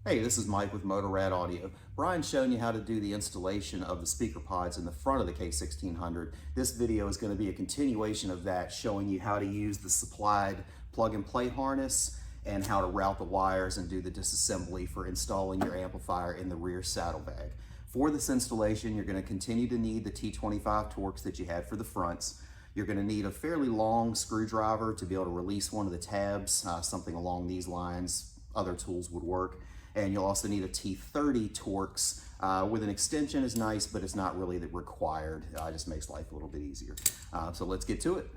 Hey, this is Mike with Motorrad Audio. Brian's showing you how to do the installation of the speaker pods in the front of the K1600. This video is going to be a continuation of that, showing you how to use the supplied plug-and-play harness and how to route the wires and do the disassembly for installing your amplifier in the rear saddlebag. For this installation, you're going to continue to need the T25 Torx that you had for the fronts. You're going to need a fairly long screwdriver to be able to release one of the tabs, something along these lines. Other tools would work. And you'll also need a T30 Torx with an extension is nice, but it's not really required. It just makes life a little bit easier. So let's get to it.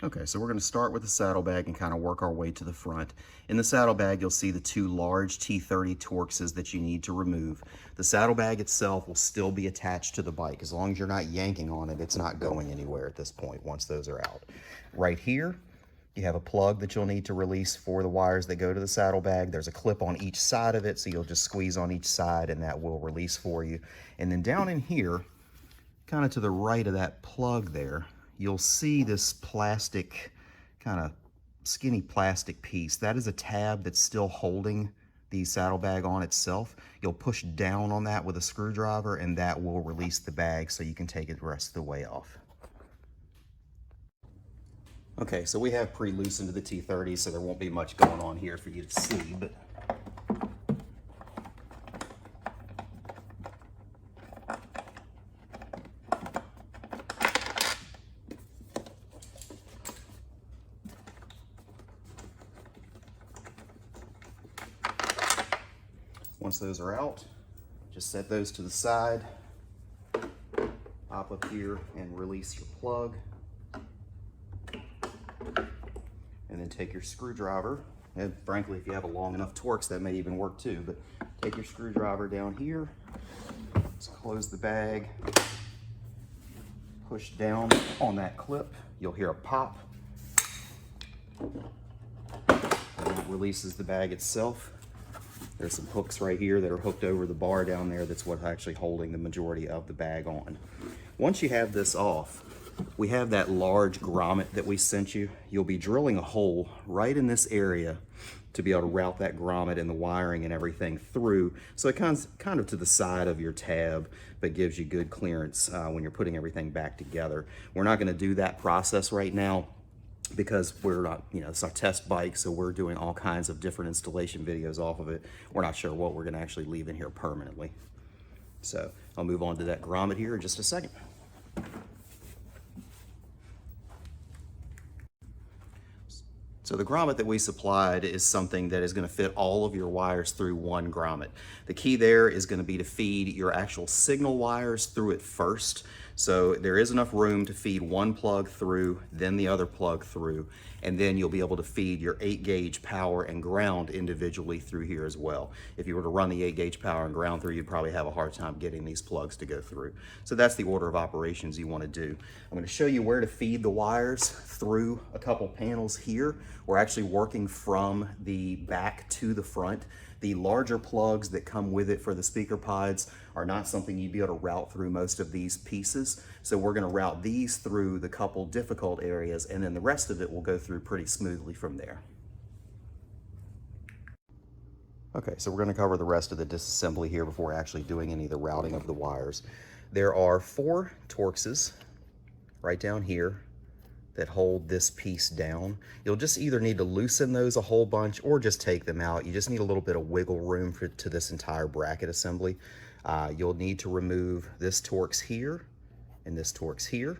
Okay, so we're going to start with the saddlebag and kind of work our way to the front. In the saddlebag, you'll see the two large T30 Torxes that you need to remove. The saddlebag itself will still be attached to the bike. As long as you're not yanking on it, it's not going anywhere at this point once those are out. Right here, you have a plug that you'll need to release for the wires that go to the saddlebag. There's a clip on each side of it, so you'll just squeeze on each side and that will release for you. And then down in here, kind of to the right of that plug there, you'll see this plastic, kind of skinny plastic piece. That is a tab that's still holding the saddlebag on itself. You'll push down on that with a screwdriver and that will release the bag so you can take it the rest of the way off. Okay, so we have pre-loosened the T30, so there won't be much going on here for you to see, but once those are out, just set those to the side, pop up here and release your plug. And then take your screwdriver, and frankly, if you have a long enough Torx, that may even work too, but take your screwdriver down here, just close the bag, push down on that clip, you'll hear a pop, and that releases the bag itself. There's some hooks right here that are hooked over the bar down there. That's what's actually holding the majority of the bag on. Once you have this off, we have that large grommet that we sent you. You'll be drilling a hole right in this area to be able to route that grommet and the wiring and everything through. So it comes kind of to the side of your tab, but gives you good clearance when you're putting everything back together. We're not going to do that process right now because we're not, it's our test bike, so we're doing all kinds of different installation videos off of it. We're not sure what we're going to actually leave in here permanently. So I'll move on to that grommet here in just a second. So the grommet that we supplied is something that is going to fit all of your wires through one grommet. The key there is going to be to feed your actual signal wires through it first. So there is enough room to feed one plug through, then the other plug through, and then you'll be able to feed your 8-gauge power and ground individually through here as well. If you were to run the 8-gauge power and ground through, you'd probably have a hard time getting these plugs to go through. So that's the order of operations you want to do. I'm going to show you where to feed the wires through a couple panels here. We're actually working from the back to the front. The larger plugs that come with it for the speaker pods are not something you'd be able to route through most of these pieces. So we're going to route these through the couple difficult areas, and then the rest of it will go through pretty smoothly from there. Okay, so we're going to cover the rest of the disassembly here before actually doing any of the routing of the wires. There are 4 Torxes right down here that hold this piece down. You'll just either need to loosen those a whole bunch or just take them out. You just need a little bit of wiggle room to this entire bracket assembly. You'll need to remove this Torx here and this Torx here.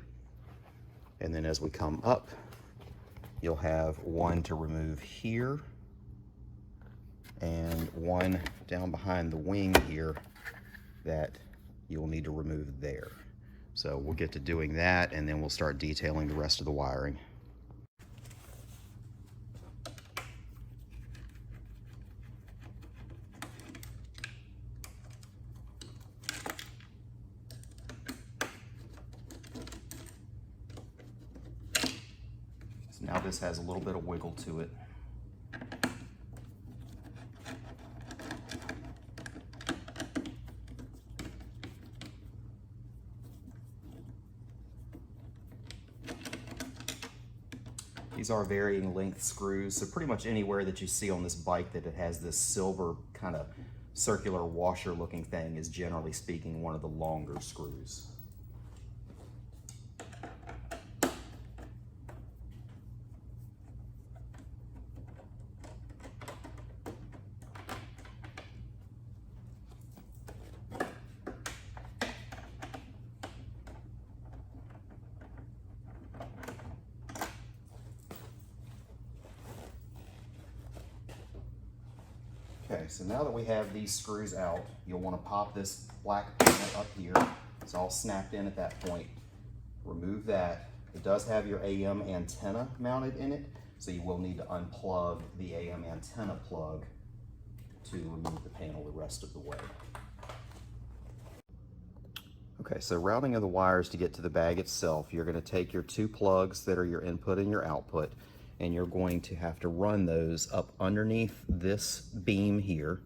And then as we come up, you'll have one to remove here and one down behind the wing here that you'll need to remove there. So we'll get to doing that and then we'll start detailing the rest of the wiring. So now this has a little bit of wiggle to it. These are varying length screws, so pretty much anywhere that you see on this bike that it has this silver kind of circular washer looking thing is, generally speaking, one of the longer screws. Okay, so now that we have these screws out, you'll want to pop this black panel up here. It's all snapped in at that point. Remove that. It does have your AM antenna mounted in it, so you will need to unplug the AM antenna plug to remove the panel the rest of the way. Okay, so routing of the wires to get to the bag itself, you're going to take your two plugs that are your input and your output, and you're going to have to run those up underneath this beam here,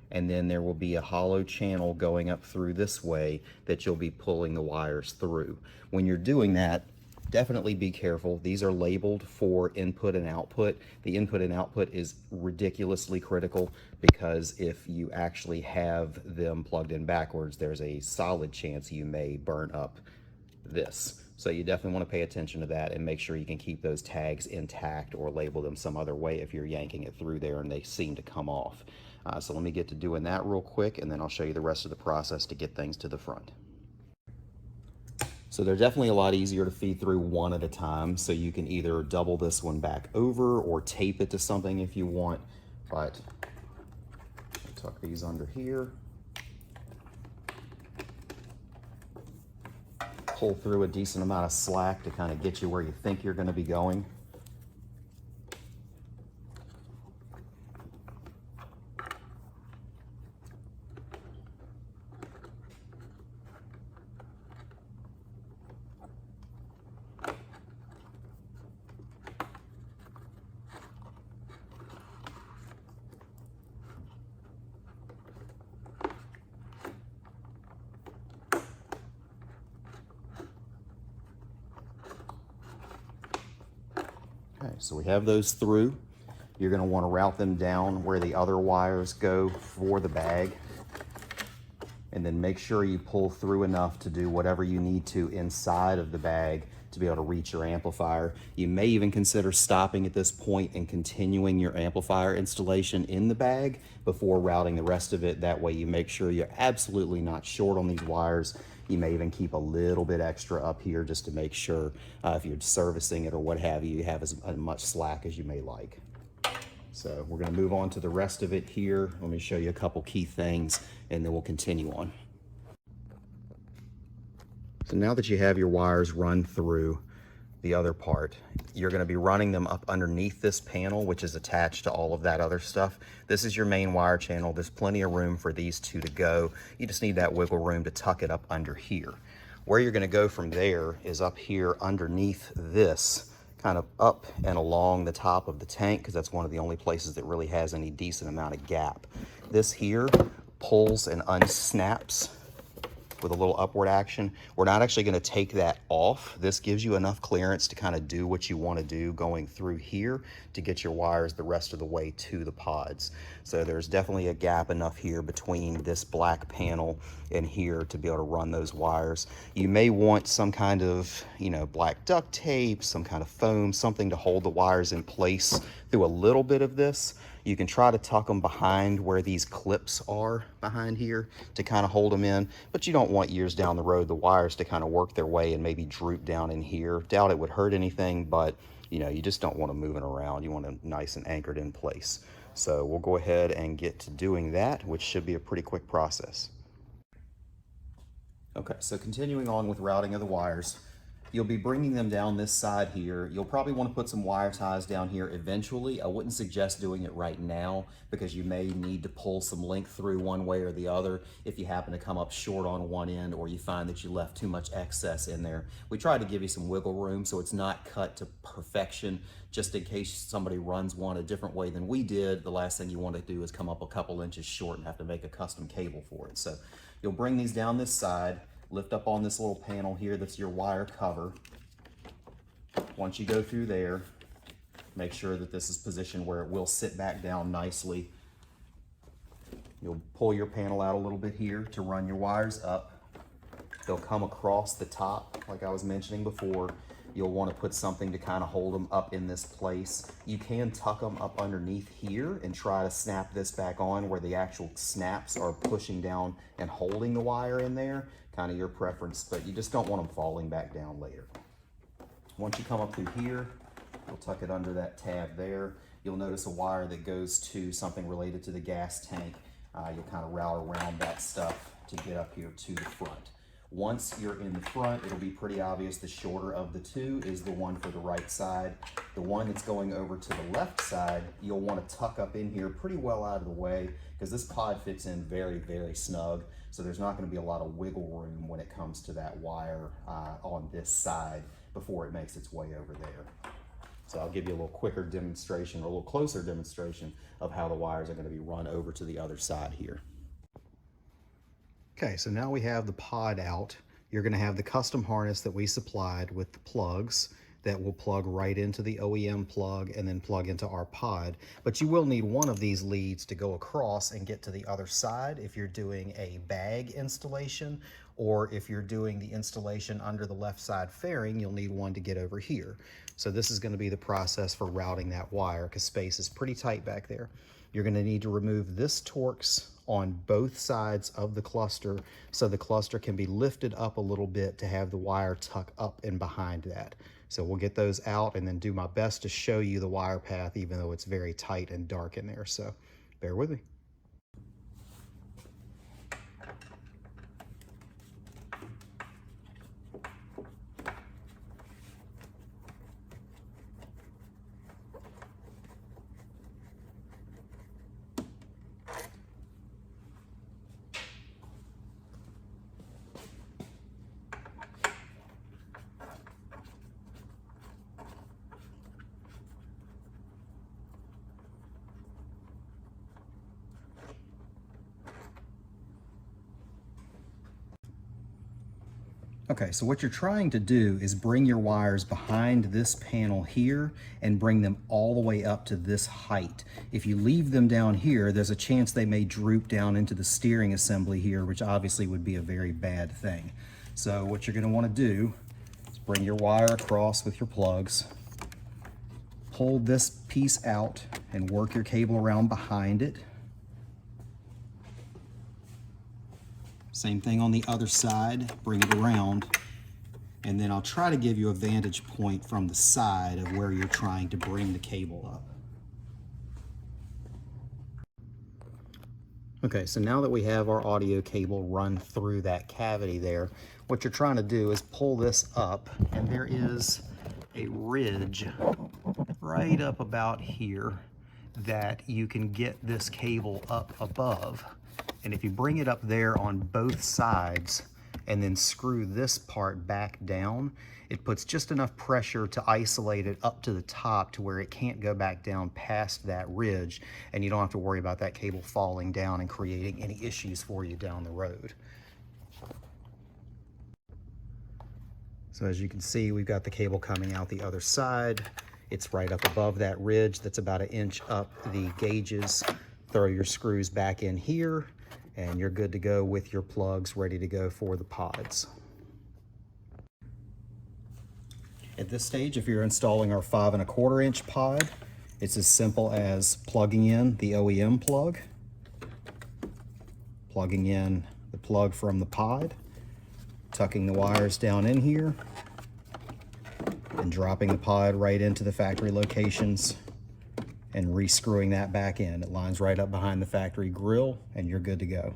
and then there will be a hollow channel going up through this way that you'll be pulling the wires through. When you're doing that, definitely be careful. These are labeled for input and output. The input and output is ridiculously critical, because if you actually have them plugged in backwards, there's a solid chance you may burn up this. So you definitely want to pay attention to that and make sure you can keep those tags intact or label them some other way if you're yanking it through there and they seem to come off. So let me get to doing that real quick, and then I'll show you the rest of the process to get things to the front. So they're definitely a lot easier to feed through one at a time, so you can either double this one back over or tape it to something if you want. But tuck these under here. Pull through a decent amount of slack to kind of get you where you think you're going to be going. Okay, so we have those through. You're going to want to route them down where the other wires go for the bag, and then make sure you pull through enough to do whatever you need to inside of the bag to be able to reach your amplifier. You may even consider stopping at this point and continuing your amplifier installation in the bag before routing the rest of it. That way you make sure you're absolutely not short on these wires. You may even keep a little bit extra up here just to make sure if you're servicing it or what have you, you have as much slack as you may like. So we're going to move on to the rest of it here. Let me show you a couple key things, and then we'll continue on. So now that you have your wires run through the other part, you're going to be running them up underneath this panel, which is attached to all of that other stuff. This is your main wire channel. There's plenty of room for these two to go. You just need that wiggle room to tuck it up under here. Where you're going to go from there is up here underneath this, kind of up and along the top of the tank, because that's one of the only places that really has any decent amount of gap. This here pulls and unsnaps with a little upward action. We're not actually going to take that off. This gives you enough clearance to kind of do what you want to do going through here to get your wires the rest of the way to the pods. So there's definitely a gap enough here between this black panel and here to be able to run those wires. You may want some kind of, black duct tape, some kind of foam, something to hold the wires in place through a little bit of this. You can try to tuck them behind where these clips are behind here to kind of hold them in, but you don't want years down the road the wires to kind of work their way and maybe droop down in here. Doubt it would hurt anything, but you just don't want them moving around. You want them nice and anchored in place. So we'll go ahead and get to doing that, which should be a pretty quick process. Okay, so continuing on with routing of the wires, you'll be bringing them down this side here. You'll probably want to put some wire ties down here eventually. I wouldn't suggest doing it right now because you may need to pull some length through one way or the other if you happen to come up short on one end or you find that you left too much excess in there. We try to give you some wiggle room so it's not cut to perfection, just in case somebody runs one a different way than we did. The last thing you want to do is come up a couple inches short and have to make a custom cable for it. So you'll bring these down this side, lift up on this little panel here that's your wire cover. Once you go through there, Make sure that this is positioned where it will sit back down nicely. You'll pull your panel out a little bit here to run your wires up. They'll come across the top, like I was mentioning before. You'll want to put something to kind of hold them up in this place. You can tuck them up underneath here and try to snap this back on where the actual snaps are pushing down and holding the wire in there. Kind of your preference, but you just don't want them falling back down later. Once you come up through here, you'll tuck it under that tab there. You'll notice a wire that goes to something related to the gas tank. You'll kind of route around that stuff to get up here to the front. Once you're in the front, it'll be pretty obvious the shorter of the two is the one for the right side. The one that's going over to the left side, you'll want to tuck up in here pretty well out of the way because this pod fits in very, very snug. So there's not going to be a lot of wiggle room when it comes to that wire on this side before it makes its way over there. So I'll give you a little quicker demonstration or a little closer demonstration of how the wires are going to be run over to the other side here. Okay, so now we have the pod out. You're going to have the custom harness that we supplied with the plugs that will plug right into the OEM plug and then plug into our pod. But you will need one of these leads to go across and get to the other side if you're doing a bag installation, or if you're doing the installation under the left side fairing, you'll need one to get over here. So this is going to be the process for routing that wire because space is pretty tight back there. You're going to need to remove this Torx on both sides of the cluster so the cluster can be lifted up a little bit to have the wire tuck up and behind that. So we'll get those out and then do my best to show you the wire path even though it's very tight and dark in there. So bear with me. Okay, so what you're trying to do is bring your wires behind this panel here and bring them all the way up to this height. If you leave them down here, there's a chance they may droop down into the steering assembly here, which obviously would be a very bad thing. So what you're going to want to do is bring your wire across with your plugs, pull this piece out and work your cable around behind it. Same thing on the other side, bring it around, and then I'll try to give you a vantage point from the side of where you're trying to bring the cable up. Okay, so now that we have our audio cable run through that cavity there, what you're trying to do is pull this up, and there is a ridge right up about here that you can get this cable up above. And if you bring it up there on both sides and then screw this part back down, it puts just enough pressure to isolate it up to the top to where it can't go back down past that ridge, and you don't have to worry about that cable falling down and creating any issues for you down the road. So as you can see, we've got the cable coming out the other side. It's right up above that ridge that's about 1 inch up the gauges. Throw your screws back in here, and you're good to go with your plugs ready to go for the pods. At this stage, if you're installing our 5 1/4 inch pod, it's as simple as plugging in the OEM plug, plugging in the plug from the pod, tucking the wires down in here, and dropping the pod right into the factory locations and rescrewing that back in. It lines right up behind the factory grill and you're good to go.